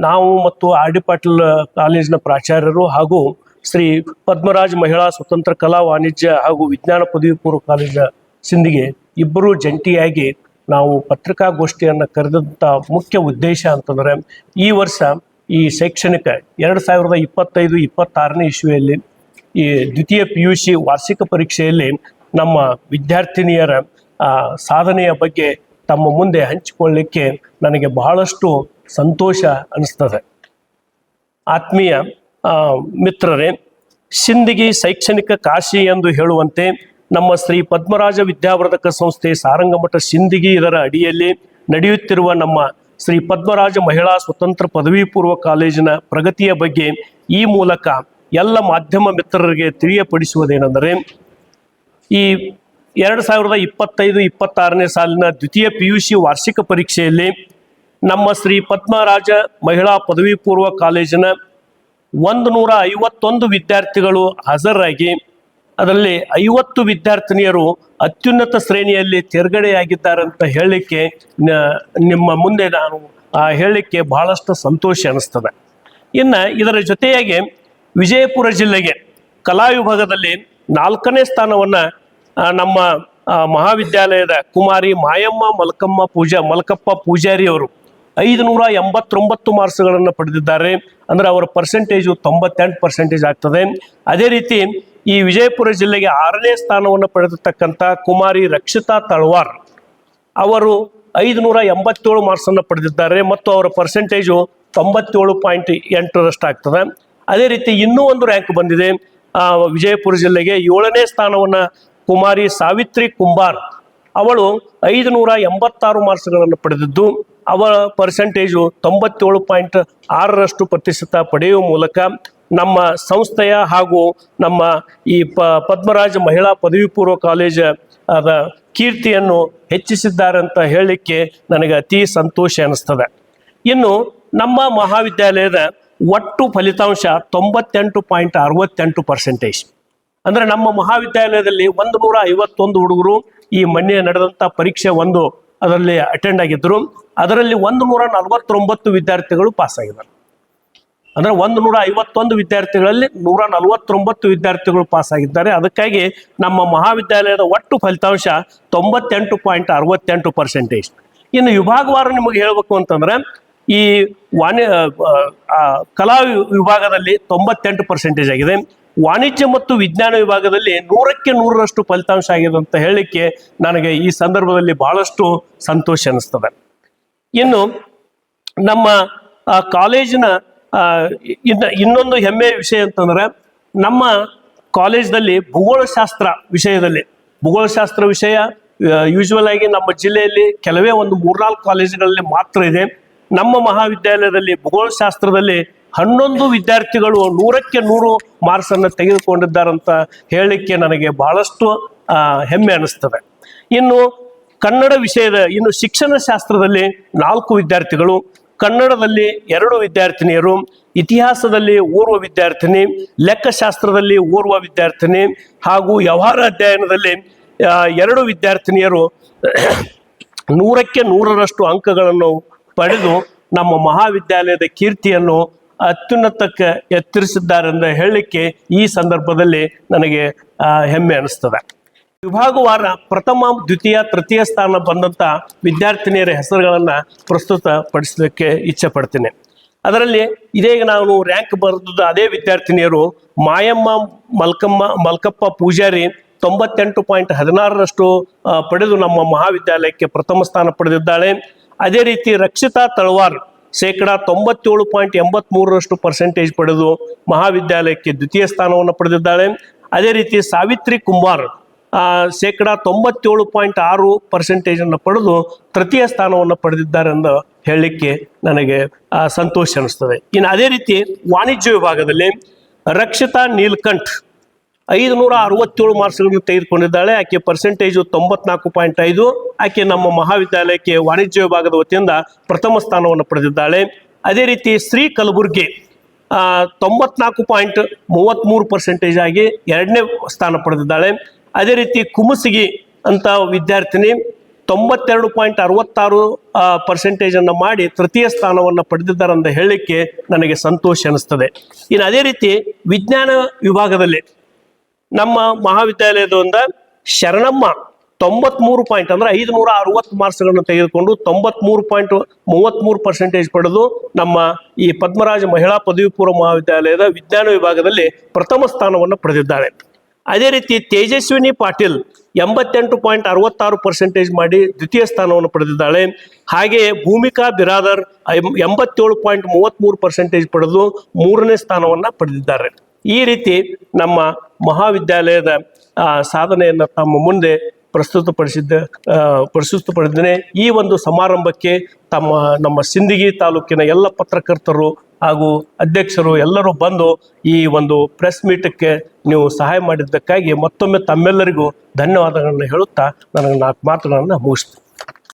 ನಾವು ಮತ್ತು R D Patil ಕಾಲೇಜಿನ ಪ್ರಾಚಾರ್ಯರು ಹಾಗೂ ಶ್ರೀ ಪದ್ಮರಾಜ್ ಮಹಿಳಾ ಸ್ವತಂತ್ರ ಕಲಾ ವಾಣಿಜ್ಯ ಹಾಗೂ ವಿಜ್ಞಾನ ಪದವಿ ಪೂರ್ವ ಕಾಲೇಜಿನ ಸಿಂಧಿಗೆ ಇಬ್ಬರು ಜಂಟಿಯಾಗಿ ನಾವು ಪತ್ರಿಕಾಗೋಷ್ಠಿಯನ್ನು ಕರೆದಂಥ ಮುಖ್ಯ ಉದ್ದೇಶ ಅಂತಂದರೆ ಈ ವರ್ಷ ಈ ಶೈಕ್ಷಣಿಕ 2025-26ನೇ ಇಸ್ವಿಯಲ್ಲಿ ಈ ದ್ವಿತೀಯ PUC ವಾರ್ಷಿಕ ಪರೀಕ್ಷೆಯಲ್ಲಿ ನಮ್ಮ ವಿದ್ಯಾರ್ಥಿನಿಯರ ಸಾಧನೆಯ ಬಗ್ಗೆ ತಮ್ಮ ಮುಂದೆ ಹಂಚಿಕೊಳ್ಳಲಿಕ್ಕೆ ನನಗೆ ಬಹಳಷ್ಟು ಸಂತೋಷ ಅನಿಸ್ತದೆ. ಆತ್ಮೀಯ ಮಿತ್ರರೇ, ಸಿಂದಗಿ ಶೈಕ್ಷಣಿಕ ಕಾಶಿ ಎಂದು ಹೇಳುವಂತೆ ನಮ್ಮ ಶ್ರೀ ಪದ್ಮರಾಜ ವಿದ್ಯಾವರ್ಧಕ ಸಂಸ್ಥೆ ಸಾರಂಗಮಠ ಸಿಂದಗಿ ಇದರ ಅಡಿಯಲ್ಲಿ ನಡೆಯುತ್ತಿರುವ ನಮ್ಮ ಶ್ರೀ ಪದ್ಮರಾಜ ಮಹಿಳಾ ಸ್ವತಂತ್ರ ಪದವಿ ಪೂರ್ವ ಕಾಲೇಜಿನ ಪ್ರಗತಿಯ ಬಗ್ಗೆ ಈ ಮೂಲಕ ಎಲ್ಲ ಮಾಧ್ಯಮ ಮಿತ್ರರಿಗೆ ತಿಳಿಯಪಡಿಸುವುದೇನೆಂದರೆ, ಈ 2025-26ನೇ ಸಾಲಿನ ದ್ವಿತೀಯ PUC ವಾರ್ಷಿಕ ಪರೀಕ್ಷೆಯಲ್ಲಿ ನಮ್ಮ ಶ್ರೀ ಪದ್ಮರಾಜ ಮಹಿಳಾ ಪದವಿ ಪೂರ್ವ ಕಾಲೇಜಿನ 151 ವಿದ್ಯಾರ್ಥಿಗಳು ಹಾಜರಾಗಿ ಅದರಲ್ಲಿ 50 ವಿದ್ಯಾರ್ಥಿನಿಯರು ಅತ್ಯುನ್ನತ ಶ್ರೇಣಿಯಲ್ಲಿ ತೇರ್ಗಡೆಯಾಗಿದ್ದಾರೆ ಅಂತ ಹೇಳಲಿಕ್ಕೆ ನಿಮ್ಮ ಮುಂದೆ ನಾನು ಹೇಳಲಿಕ್ಕೆ ಬಹಳಷ್ಟು ಸಂತೋಷ ಅನಿಸ್ತದೆ. ಇನ್ನು ಇದರ ಜೊತೆಯಾಗಿ ವಿಜಯಪುರ ಜಿಲ್ಲೆಗೆ ಕಲಾ ವಿಭಾಗದಲ್ಲಿ 4ನೇ ಸ್ಥಾನವನ್ನು ನಮ್ಮ ಮಹಾವಿದ್ಯಾಲಯದ ಕುಮಾರಿ ಮಾಯಮ್ಮ ಮಲ್ಕಪ್ಪ ಪೂಜಾರಿ ಅವರು 589 ಮಾರ್ಕ್ಸ್ಗಳನ್ನು ಪಡೆದಿದ್ದಾರೆ. ಅಂದರೆ ಅವರ ಪರ್ಸೆಂಟೇಜು 98% ಆಗ್ತದೆ. ಅದೇ ರೀತಿ ಈ ವಿಜಯಪುರ ಜಿಲ್ಲೆಗೆ 6ನೇ ಸ್ಥಾನವನ್ನು ಪಡೆದಿರ್ತಕ್ಕಂಥ ಕುಮಾರಿ ರಕ್ಷಿತಾ ತಳವಾರ್ ಅವರು 587 ಮಾರ್ಕ್ಸನ್ನು ಪಡೆದಿದ್ದಾರೆ ಮತ್ತು ಅವರ ಪರ್ಸೆಂಟೇಜು 97.8 ಆಗ್ತದೆ. ಅದೇ ರೀತಿ ಇನ್ನೂ ಒಂದು ರ್ಯಾಂಕ್ ಬಂದಿದೆ. ವಿಜಯಪುರ ಜಿಲ್ಲೆಗೆ 7ನೇ ಸ್ಥಾನವನ್ನು ಕುಮಾರಿ ಸಾವಿತ್ರಿ ಕುಂಬಾರ್ ಅವಳು 586 ಮಾರ್ಕ್ಸ್ಗಳನ್ನು ಪಡೆದಿದ್ದು ಅವರ ಪರ್ಸೆಂಟೇಜು 97.6% ಪಡೆಯುವ ಮೂಲಕ ನಮ್ಮ ಸಂಸ್ಥೆಯ ಹಾಗೂ ನಮ್ಮ ಈ ಪದ್ಮರಾಜ ಮಹಿಳಾ ಪದವಿ ಪೂರ್ವ ಕಾಲೇಜ್ ಅದ ಕೀರ್ತಿಯನ್ನು ಹೆಚ್ಚಿಸಿದ್ದಾರೆ ಅಂತ ಹೇಳಲಿಕ್ಕೆ ನನಗೆ ಅತಿ ಸಂತೋಷ ಅನಿಸ್ತದೆ. ಇನ್ನು ನಮ್ಮ ಮಹಾವಿದ್ಯಾಲಯದ ಒಟ್ಟು ಫಲಿತಾಂಶ 98.68%. ಅಂದರೆ ನಮ್ಮ ಮಹಾವಿದ್ಯಾಲಯದಲ್ಲಿ 151 ಹುಡುಗರು ಈ ಮೊನ್ನೆ ನಡೆದಂಥ ಪರೀಕ್ಷೆ ಅದರಲ್ಲಿ ಅಟೆಂಡ್ ಆಗಿದ್ದರು. ಅದರಲ್ಲಿ 149 ವಿದ್ಯಾರ್ಥಿಗಳು ಪಾಸ್ ಆಗಿದ್ದಾರೆ. ಅಂದರೆ 151 ವಿದ್ಯಾರ್ಥಿಗಳಲ್ಲಿ 149 ವಿದ್ಯಾರ್ಥಿಗಳು ಪಾಸ್ ಆಗಿದ್ದಾರೆ. ಅದಕ್ಕಾಗಿ ನಮ್ಮ ಮಹಾವಿದ್ಯಾಲಯದ ಒಟ್ಟು ಫಲಿತಾಂಶ 98.68%. ಇನ್ನು ವಿಭಾಗವಾರು ನಿಮಗೆ ಹೇಳಬೇಕು ಅಂತಂದರೆ ಈ ಕಲಾ ವಿಭಾಗದಲ್ಲಿ 98% ಆಗಿದೆ. ವಾಣಿಜ್ಯ ಮತ್ತು ವಿಜ್ಞಾನ ವಿಭಾಗದಲ್ಲಿ 100ಕ್ಕೆ 100ರಷ್ಟು ಫಲಿತಾಂಶ ಆಗಿದೆ ಅಂತ ಹೇಳಲಿಕ್ಕೆ ನನಗೆ ಈ ಸಂದರ್ಭದಲ್ಲಿ ಬಹಳಷ್ಟು ಸಂತೋಷ ಅನಿಸ್ತದೆ. ಇನ್ನು ನಮ್ಮ ಕಾಲೇಜಿನ ಇನ್ನೊಂದು ಹೆಮ್ಮೆಯ ವಿಷಯ ಅಂತಂದ್ರೆ, ನಮ್ಮ ಕಾಲೇಜ್ದಲ್ಲಿ ಭೂಗೋಳಶಾಸ್ತ್ರ ವಿಷಯ ಯೂಶುವಲ್ ಆಗಿ ನಮ್ಮ ಜಿಲ್ಲೆಯಲ್ಲಿ ಕೆಲವೇ ಒಂದು 3-4 ಕಾಲೇಜುಗಳಲ್ಲಿ ಮಾತ್ರ ಇದೆ. ನಮ್ಮ ಮಹಾವಿದ್ಯಾಲಯದಲ್ಲಿ ಭೂಗೋಳಶಾಸ್ತ್ರದಲ್ಲಿ 11 ವಿದ್ಯಾರ್ಥಿಗಳು 100ಕ್ಕೆ 100 ಮಾರ್ಕ್ಸನ್ನು ತೆಗೆದುಕೊಂಡಿದ್ದಾರಂತ ಹೇಳಲಿಕ್ಕೆ ನನಗೆ ಬಹಳಷ್ಟು ಹೆಮ್ಮೆ ಅನಿಸ್ತದೆ. ಇನ್ನು ಕನ್ನಡ ಇನ್ನು ಶಿಕ್ಷಣ ಶಾಸ್ತ್ರದಲ್ಲಿ 4 ವಿದ್ಯಾರ್ಥಿಗಳು, ಕನ್ನಡದಲ್ಲಿ 2 ವಿದ್ಯಾರ್ಥಿನಿಯರು, ಇತಿಹಾಸದಲ್ಲಿ ಓರ್ವ ವಿದ್ಯಾರ್ಥಿನಿ, ಲೆಕ್ಕಶಾಸ್ತ್ರದಲ್ಲಿ ಓರ್ವ ವಿದ್ಯಾರ್ಥಿನಿ ಹಾಗೂ ವ್ಯವಹಾರ ಅಧ್ಯಯನದಲ್ಲಿ 2 ವಿದ್ಯಾರ್ಥಿನಿಯರು 100ಕ್ಕೆ 100ರಷ್ಟು ಅಂಕಗಳನ್ನು ಪಡೆದು ನಮ್ಮ ಮಹಾವಿದ್ಯಾಲಯದ ಕೀರ್ತಿಯನ್ನು ಅತ್ಯುನ್ನತಕ್ಕೆ ಎತ್ತರಿಸಿದ್ದಾರೆ ಅಂತ ಹೇಳಲಿಕ್ಕೆ ಈ ಸಂದರ್ಭದಲ್ಲಿ ನನಗೆ ಹೆಮ್ಮೆ ಅನಿಸ್ತದೆ. ವಿಭಾಗವಾರ ಪ್ರಥಮ, ದ್ವಿತೀಯ, ತೃತೀಯ ಸ್ಥಾನ ಬಂದಂಥ ವಿದ್ಯಾರ್ಥಿನಿಯರ ಹೆಸರುಗಳನ್ನು ಪ್ರಸ್ತುತಪಡಿಸಲಿಕ್ಕೆ ಇಚ್ಛೆ ಪಡ್ತೀನಿ. ಅದರಲ್ಲಿ ಇದೀಗ ನಾನು ರ್ಯಾಂಕ್ ಬರೆದದ್ದು ಅದೇ ವಿದ್ಯಾರ್ಥಿನಿಯರು ಮಾಯಮ್ಮ ಮಲ್ಕಪ್ಪ ಪೂಜಾರಿ 98.16ರಷ್ಟು ಪಡೆದು ನಮ್ಮ ಮಹಾವಿದ್ಯಾಲಯಕ್ಕೆ ಪ್ರಥಮ ಸ್ಥಾನ ಪಡೆದಿದ್ದಾಳೆ. ಅದೇ ರೀತಿ ರಕ್ಷಿತಾ ತಳವಾರ್ 97.83ರಷ್ಟು ಪರ್ಸೆಂಟೇಜ್ ಪಡೆದು ಮಹಾವಿದ್ಯಾಲಯಕ್ಕೆ ದ್ವಿತೀಯ ಸ್ಥಾನವನ್ನು ಪಡೆದಿದ್ದಾಳೆ. ಅದೇ ರೀತಿ ಸಾವಿತ್ರಿ ಕುಂಬಾರ್ 97.6% ಪಡೆದು ತೃತೀಯ ಸ್ಥಾನವನ್ನು ಪಡೆದಿದ್ದಾರೆ ಎಂದು ಹೇಳಲಿಕ್ಕೆ ನನಗೆ ಸಂತೋಷ ಅನಿಸ್ತದೆ. ಇನ್ನು ಅದೇ ರೀತಿ ವಾಣಿಜ್ಯ ವಿಭಾಗದಲ್ಲಿ ರಕ್ಷಿತಾ ನೀಲ್ಕಂಠ್ 567 ಮಾರ್ಕ್ಸ್ಗಳನ್ನು ತೆಗೆದುಕೊಂಡಿದ್ದಾಳೆ. ಆಕೆ ಪರ್ಸೆಂಟೇಜು 94.5. ಆಕೆ ನಮ್ಮ ಮಹಾವಿದ್ಯಾಲಯಕ್ಕೆ ವಾಣಿಜ್ಯ ವಿಭಾಗದ ವತಿಯಿಂದ ಪ್ರಥಮ ಸ್ಥಾನವನ್ನು ಪಡೆದಿದ್ದಾಳೆ. ಅದೇ ರೀತಿ ಶ್ರೀ ಕಲಬುರ್ಗಿ 94.33% ಆಗಿ 2ನೇ ಸ್ಥಾನ ಪಡೆದಿದ್ದಾಳೆ. ಅದೇ ರೀತಿ ಕುಮಸಿಗಿ ಅಂತ ವಿದ್ಯಾರ್ಥಿನಿ 92.66% ಮಾಡಿ ತೃತೀಯ ಸ್ಥಾನವನ್ನು ಪಡೆದಿದ್ದಾರೆ ಅಂತ ಹೇಳಲಿಕ್ಕೆ ನನಗೆ ಸಂತೋಷ ಅನಿಸ್ತದೆ. ಇನ್ನು ಅದೇ ರೀತಿ ವಿಜ್ಞಾನ ವಿಭಾಗದಲ್ಲಿ ನಮ್ಮ ಮಹಾವಿದ್ಯಾಲಯದಿಂದ ಶರಣಮ್ಮ 93 ಅಂದ್ರೆ 560 ಮಾರ್ಕ್ಸ್ಗಳನ್ನು ತೆಗೆದುಕೊಂಡು 93.33% ಪಡೆದು ನಮ್ಮ ಈ ಪದ್ಮರಾಜ ಮಹಿಳಾ ಪದವಿ ಪೂರ್ವ ಮಹಾವಿದ್ಯಾಲಯದ ವಿಜ್ಞಾನ ವಿಭಾಗದಲ್ಲಿ ಪ್ರಥಮ ಸ್ಥಾನವನ್ನು ಪಡೆದಿದ್ದಾಳೆ. ಅದೇ ರೀತಿ ತೇಜಸ್ವಿನಿ ಪಾಟೀಲ್ 88.66% ಮಾಡಿ ದ್ವಿತೀಯ ಸ್ಥಾನವನ್ನು ಪಡೆದಿದ್ದಾಳೆ. ಹಾಗೆಯೇ ಭೂಮಿಕಾ ಬಿರಾದರ್ 87.33% ಪಡೆದು ಮೂರನೇ ಸ್ಥಾನವನ್ನು ಪಡೆದಿದ್ದಾರೆ. ಈ ರೀತಿ ನಮ್ಮ ಮಹಾವಿದ್ಯಾಲಯದ ಸಾಧನೆಯನ್ನು ತಮ್ಮ ಮುಂದೆ ಪ್ರಸ್ತುತಪಡಿದ್ದೇನೆ. ಈ ಒಂದು ಸಮಾರಂಭಕ್ಕೆ ನಮ್ಮ ಸಿಂದಗಿ ತಾಲೂಕಿನ ಎಲ್ಲ ಪತ್ರಕರ್ತರು ಹಾಗೂ ಅಧ್ಯಕ್ಷರು ಎಲ್ಲರೂ ಬಂದು ಈ ಒಂದು ಪ್ರೆಸ್ ಮೀಟಕ್ಕೆ ನೀವು ಸಹಾಯ ಮಾಡಿದ್ದಕ್ಕಾಗಿ ಮತ್ತೊಮ್ಮೆ ತಮ್ಮೆಲ್ಲರಿಗೂ ಧನ್ಯವಾದಗಳನ್ನು ಹೇಳುತ್ತಾ ನನಗೆ 4 ಮಾತುಗಳನ್ನು ಮುಗಿಸ್ತೀನಿ.